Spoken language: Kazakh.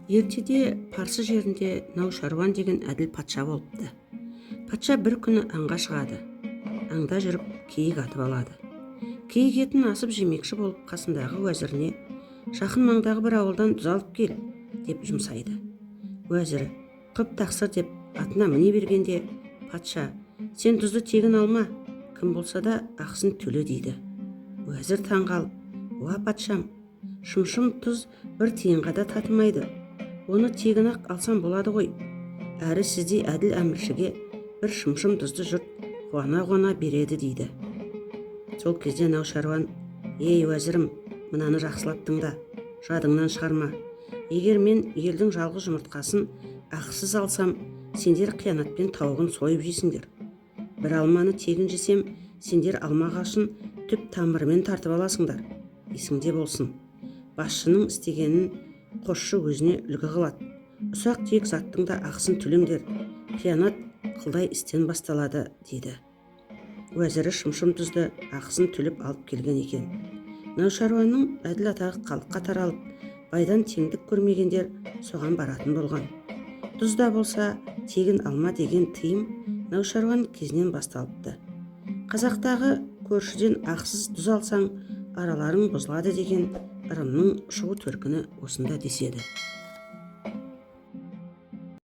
Ертеде Парсы жерінде Наушарван деген әділ патша болыпты. Патша бір күні аңға шығады. Аңда жүріп киік атып алады. Киік етін асып жемекші болып қасындағы уәзіріне жақын маңдағы бір ауылдан тұз алып кел деп жұмсайды. Уәзірі құп тақсыр деп атына міне бергенде патша сен тұзды тегін алма, кім болса да ақысын төле дейді. Уәзір таңғалып, уа патшам, шымшым тұз бір тиынға да татымайды. Оны тегін ақ алсам болады ғой. Әрі сіздей әділ әміршіге бір шымшым тұзды жұрт қуана береді дейді. Сол кезде Наушарван, ей уәзірім, мынаны жақсылап тыңда, жадыңнан шығарма. Егер мен елдің жалғыз жұмыртқасын ақысыз алсам, сендер қиянатпен тауығын сойып жейсіңдер. Бір алманы тегін жесем, сендер алма ағашын түп тамырымен тартып аласыңдар. Есіңде болсын, басшының істегенін қосшы өзіне үлгі қылады. Ұсақ түйек заттың да ақысын төлеңдер. Қиянат қылдай істен басталады дейді. Уәзірі шымшым тұзды ақысын төлеп алып келген екен. Наушарванның әділ атағы халыққа таралып, байдан теңдік көрмегендер соған баратын болған. Тұзда болса тегін алма деген тыйым Наушарван кезінен басталыпты. Қазақтағы көршіден ақысыз тұз алсаң, араларың бұзылады деген ырымның шығу төркіні осында деседі.